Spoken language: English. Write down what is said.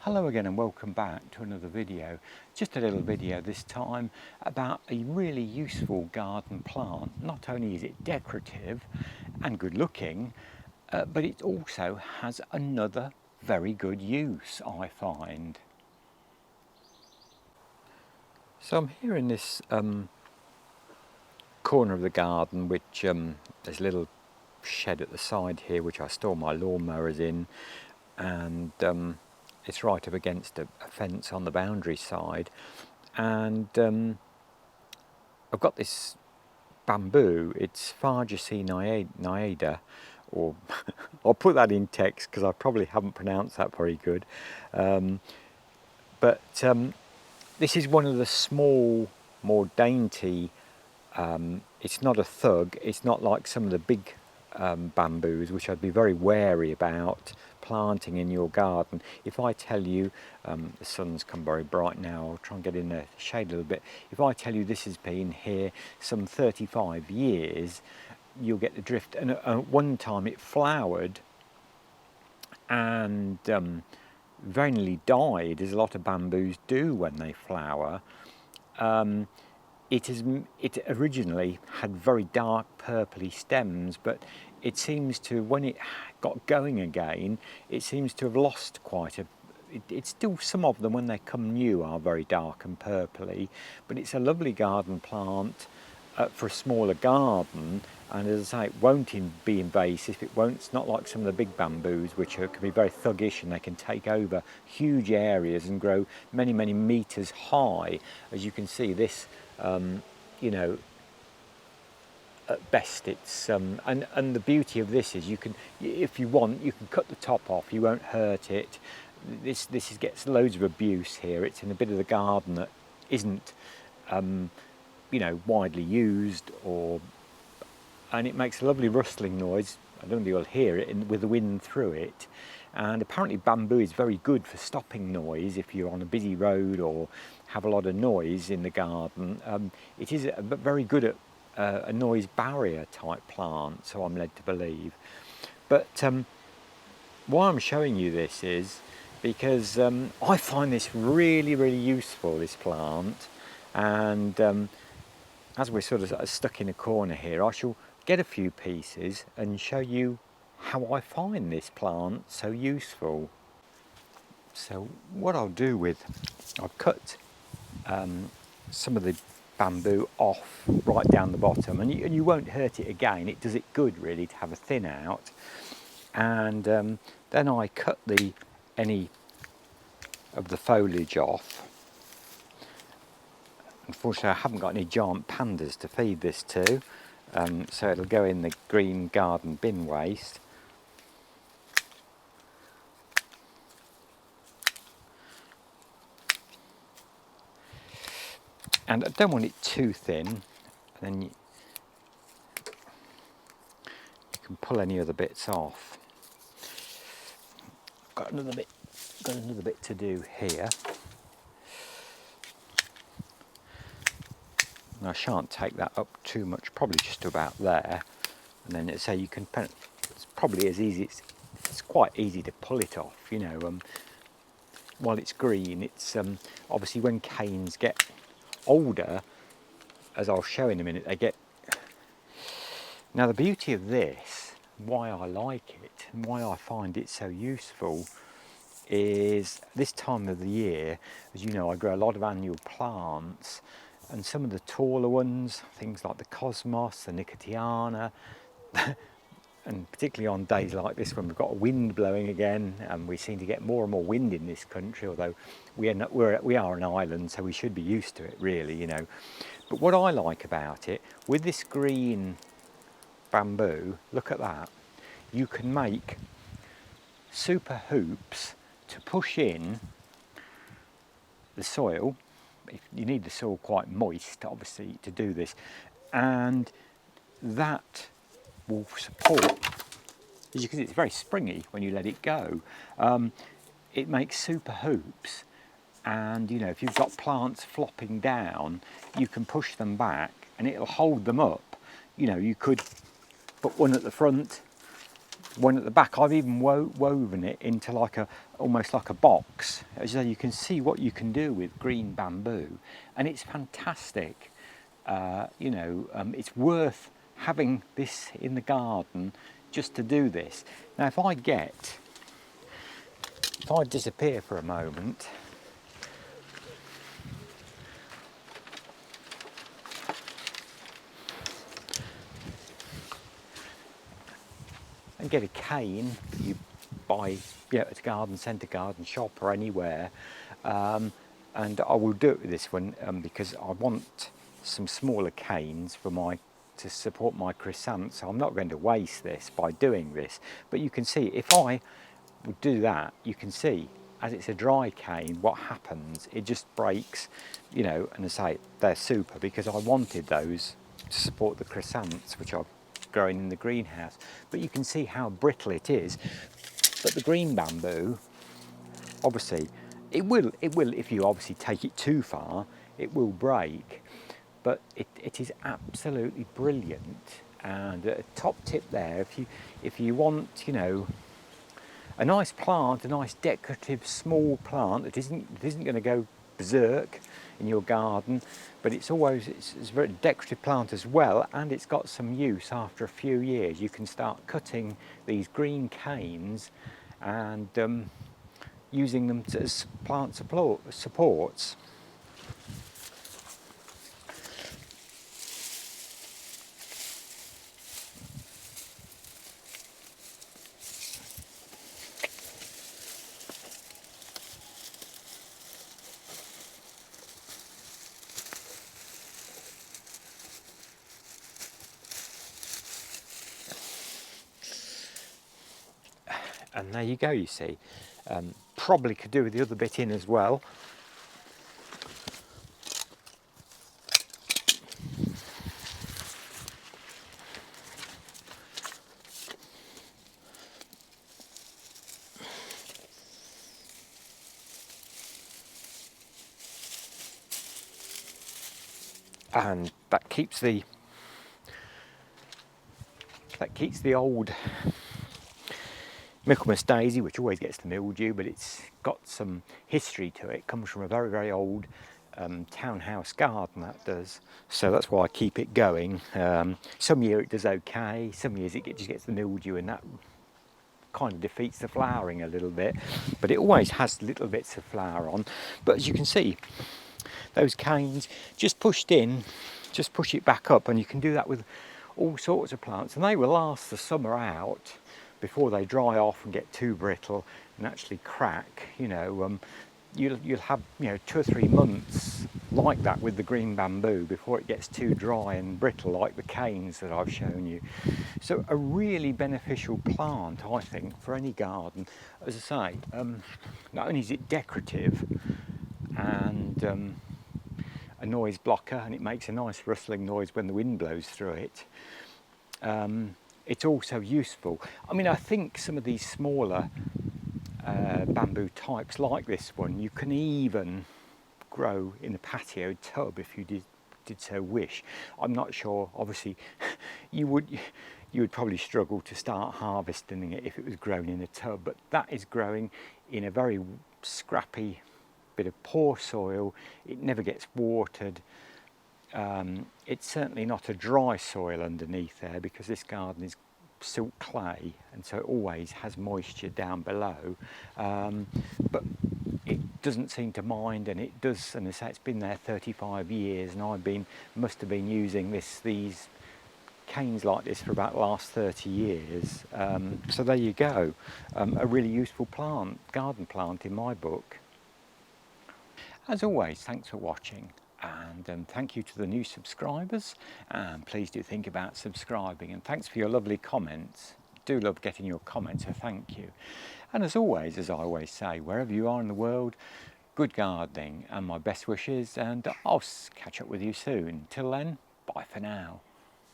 Hello again and welcome back to another video. Just a little video this time about a really useful garden plant. Not only is it decorative and good looking, but it also has another very good use, I find. So I'm here in this corner of the garden, which there's a little shed at the side here which I store my lawnmowers in, and it's right up against a fence on the boundary side, and I've got this bamboo. It's Fargesea naeda, or I'll put that in text because I probably haven't pronounced that very good, but this is one of the small, more dainty, it's not a thug, it's not like some of the big bamboos, which I'd be very wary about planting in your garden. If I tell you, the sun's come very bright now, I'll try and get in the shade a little bit. If I tell you this has been here some 35 years, you'll get the drift. And at one time it flowered and very nearly died, as a lot of bamboos do when they flower. It originally had very dark purpley stems, but it seems to, when it got going again, it seems to have lost quite a. It's still, some of them when they come new are very dark and purpley, but it's a lovely garden plant for a smaller garden. And as I say, it won't be invasive. It's not like some of the big bamboos, which can be very thuggish, and they can take over huge areas and grow many, many meters high. As you can see, this, you know, at best it's and the beauty of this is you can, if you want, you can cut the top off. You won't hurt it. This gets loads of abuse here. It's in a bit of the garden that isn't, you know, widely used, and it makes a lovely rustling noise. I don't think you'll hear it with the wind through it. And apparently bamboo is very good for stopping noise if you're on a busy road or have a lot of noise in the garden. It is very good at a noise barrier type plant, so I'm led to believe. But why I'm showing you this is because I find this really, really useful, this plant. And as we're sort of stuck in a corner here, I shall get a few pieces and show you how I find this plant so useful. So what I'll do I'll cut some of the bamboo off right down the bottom, and you won't hurt it again. It does it good really to have a thin out. And then I cut any of the foliage off. Unfortunately I haven't got any giant pandas to feed this to, so it'll go in the green garden bin waste. And I don't want it too thin, and then you can pull any other bits off. Got another bit to do here. And I shan't take that up too much, probably just about there. And then it's you can, it's probably as easy, it's quite easy to pull it off, you know. While it's green, it's obviously when canes get older, as I'll show in a minute, they get. Now the beauty of this, why I like it and why I find it so useful, is this time of the year, as you know, I grow a lot of annual plants, and some of the taller ones, things like the cosmos, the nicotiana, and particularly on days like this when we've got a wind blowing again, and we seem to get more and more wind in this country, although we are an island, so we should be used to it really, you know. But what I like about it, with this green bamboo, look at that, you can make super hoops to push in the soil. You need the soil quite moist, obviously, to do this, and that will support. As you can see, it's very springy when you let it go. It makes super hoops, and you know, if you've got plants flopping down, you can push them back and it'll hold them up. You know, you could put one at the front, one at the back, I've even woven it into like almost like a box, so you can see what you can do with green bamboo, and it's fantastic. You know, it's worth having this in the garden just to do this. Now if I disappear for a moment, and get a cane you buy, you know, at a garden centre, garden shop or anywhere, and I will do it with this one because I want some smaller canes for to support my chrysanthemums, so I'm not going to waste this by doing this. But you can see if I would do that, you can see as it's a dry cane what happens. It just breaks, you know, and I say they're super because I wanted those to support the chrysanthemums which I've growing in the greenhouse. But you can see how brittle it is. But the green bamboo, obviously, it will if you obviously take it too far, it will break. But it is absolutely brilliant. And a top tip there, if you want, you know, a nice plant, a nice decorative small plant that isn't going to go berserk in your garden, but it's a very decorative plant as well, and it's got some use. After a few years you can start cutting these green canes and using them as plant supports. And there you go, you see. Probably could do with the other bit in as well. And that keeps the old Michaelmas daisy, which always gets the mildew, but it's got some history to it. It comes from a very, very old townhouse garden, that does. So that's why I keep it going. Some year it does okay, some years it just gets the mildew, and that kind of defeats the flowering a little bit. But it always has little bits of flower on. But as you can see, those canes just pushed in, just push it back up, and you can do that with all sorts of plants, and they will last the summer out before they dry off and get too brittle and actually crack. You know, you'll have, you know, 2 or 3 months like that with the green bamboo before it gets too dry and brittle like the canes that I've shown you. So a really beneficial plant, I think, for any garden. As I say, not only is it decorative and a noise blocker, and it makes a nice rustling noise when the wind blows through it, it's also useful. I mean, I think some of these smaller bamboo types like this one, you can even grow in a patio tub if you did so wish. I'm not sure, obviously, you would probably struggle to start harvesting it if it was grown in a tub, but that is growing in a very scrappy bit of poor soil. It never gets watered. It's certainly not a dry soil underneath there because this garden is silt clay, and so it always has moisture down below, but it doesn't seem to mind, and it does. And I say it's been there 35 years, and must have been using these canes like this for about the last 30 years. So there you go, a really useful garden plant in my book. As always, thanks for watching, and thank you to the new subscribers, and please do think about subscribing, and thanks for your lovely comments. Do love getting your comments, so thank you. And as always, as I always say, wherever you are in the world, good gardening and my best wishes, and I'll catch up with you soon. Till then, bye for now.